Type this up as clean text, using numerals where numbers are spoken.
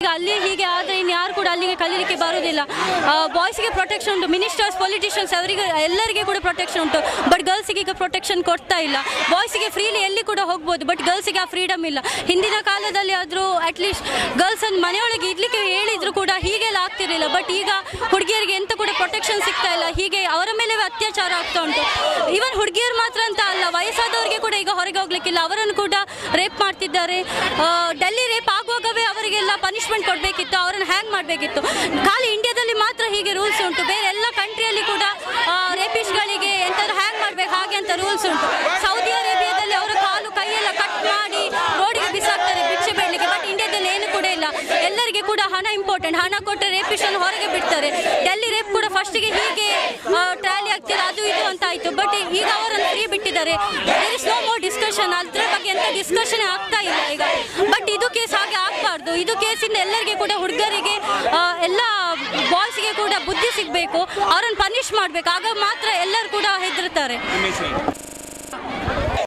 ಅಲ್ಲಿ ಹೀಗೆ ಆದರೆ ಇನ್ನು ಯಾರು ಕೂಡ ಅಲ್ಲಿಗೆ ಕಲೀಲಿಕ್ಕೆ ಬರೋದಿಲ್ಲ. ಬಾಯ್ಸ್ಗೆ ಪ್ರೊಟೆಕ್ಷನ್ ಉಂಟು, ಮಿನಿಸ್ಟರ್ಸ್, ಪೊಲಿಟಿಷಿಯನ್ಸ್ ಅವರಿಗೆ ಎಲ್ಲರಿಗೆ ಕೂಡ ಪ್ರೊಟೆಕ್ಷನ್ ಉಂಟು. ಬಟ್ ಗರ್ಲ್ಸಿಗೆ ಈಗ ಪ್ರೊಟೆಕ್ಷನ್ ಕೊಡ್ತಾ ಇಲ್ಲ. ಬಾಯ್ಸಿಗೆ ಫ್ರೀಲಿ ಎಲ್ಲಿ ಕೂಡ ಹೋಗ್ಬೋದು, ಬಟ್ ಗರ್ಲ್ಸಿಗೆ ಆ ಫ್ರೀಡಮ್ ಇಲ್ಲ. ಹಿಂದಿನ ಕಾಲದಲ್ಲಿ ಆದರೂ ಅಟ್ಲೀಸ್ಟ್ ಗರ್ಲ್ಸನ್ನು ಮನೆಯೊಳಗೆ ಇಡ್ಲಿಕ್ಕೆ ಹೇಳಿದ್ರು ಕೂಡ ಹೀಗೆಲ್ಲ ಆಗ್ತಿರಲಿಲ್ಲ. ಬಟ್ ಈಗ ಹುಡುಗಿಯರಿಗೆ ಎಂತ ಕೂಡ ಪ್ರೊಟೆಕ್ಷನ್ ಸಿಗ್ತಾ ಇಲ್ಲ. ಹೀಗೆ ಅವರ ಮೇಲೆ ಅತ್ಯಾಚಾರ ಆಗ್ತಾ ಉಂಟು. ಈವನ್ ಹುಡುಗಿಯರು ಮಾತ್ರ ಅಂತ ಅಲ್ಲ, ವಯಸ್ಸಾದವರಿಗೆ ಕೂಡ ಈಗ ಹೊರಗೆ ಹೋಗ್ಲಿಕ್ಕಿಲ್ಲ, ಅವರನ್ನು ಕೂಡ ರೇಪ್ ಮಾಡ್ತಿದ್ದಾರೆ. ಡೆಲ್ಲಿ ರೇಪ್ ಆಗುವಾಗವೇ ಅವರಿಗೆಲ್ಲ ಪನಿಷ್ಮೆಂಟ್ ಕೊಡಬೇಕಿತ್ತು, ಅವರನ್ನು ಹ್ಯಾಂಗ್ ಮಾಡಬೇಕಿತ್ತು. ಖಾಲಿ ಇಂಡಿಯಾದಲ್ಲಿ ಮಾತ್ರ ಹೀಗೆ ರೂಲ್ಸ್ ಉಂಟು, ಬೇರೆ ಎಲ್ಲ ಕಂಟ್ರಿಯಲ್ಲಿ ಕೂಡ ರೇಪಿಸ್ಟ್ಗಳಿಗೆ ಎಂತಾದ್ರೂ ಹ್ಯಾಂಗ್ ಮಾಡಬೇಕು ಹಾಗೆ ಅಂತ ರೂಲ್ಸ್ ಉಂಟು. ಸೌದಿ ಅರೇಬಿಯಾದಲ್ಲಿ ಅವರ ಕಾಲು ಕೈಯೆಲ್ಲ ಕಟ್ ಮಾಡಿ ರೋಡಿಗೆ ಬಿಸಾಕ್ತಾರೆ ಭಿಕ್ಷೆ ಬೇಡಲಿಕ್ಕೆ. ಬಟ್ ಇಂಡಿಯಾದಲ್ಲಿ ಏನು ಕೂಡ ಇಲ್ಲ, ಎಲ್ಲರಿಗೆ ಕೂಡ ಹಣ ಇಂಪಾರ್ಟೆಂಟ್. ಹಣ ಕೊಟ್ಟರೆ ರೇಪಿಸ್ಟನ್ನು ಹೊರಗೆ ಬಿಡ್ತಾರೆ. ಡೆಲ್ಲಿ ರೇಪ್ ಕೂಡ ಫಸ್ಟಿಗೆ ಹೀಗೆ ಟ್ರಾಲಿ ಆಗ್ತಿಲ್ಲ, ಅದು ಇದು ಅಂತ ಆಯಿತು. ಬಟ್ ಈಗ ಅವರನ್ನು ಫ್ರೀ ಬಿಟ್ಟಿದ್ದಾರೆ. There is no more discussion, ಅದ್ರ ಬಗ್ಗೆ ಎಂತ ಡಿಸ್ಕಷನ್ ಆಗ್ತಾ ಇಲ್ಲ ಈಗ. ಬಟ್ ಇದು ಕೇಸ್ ಹಾಗೆ ಆಗಬಾರ್ದು. ಇದು ಕೇಸಿಂದ ಎಲ್ಲರಿಗೆ ಕೂಡ, ಹುಡುಗರಿಗೆ ಎಲ್ಲ ಬಾಯ್ಸ್ಗೆ ಕೂಡ ಬುದ್ಧಿ ಸಿಗಬೇಕು, ಅವರನ್ನು ಪನಿಷ್ ಮಾಡಬೇಕು. ಆಗ ಮಾತ್ರ ಎಲ್ಲರೂ ಕೂಡ ಹೆದರ್ತಾರೆ.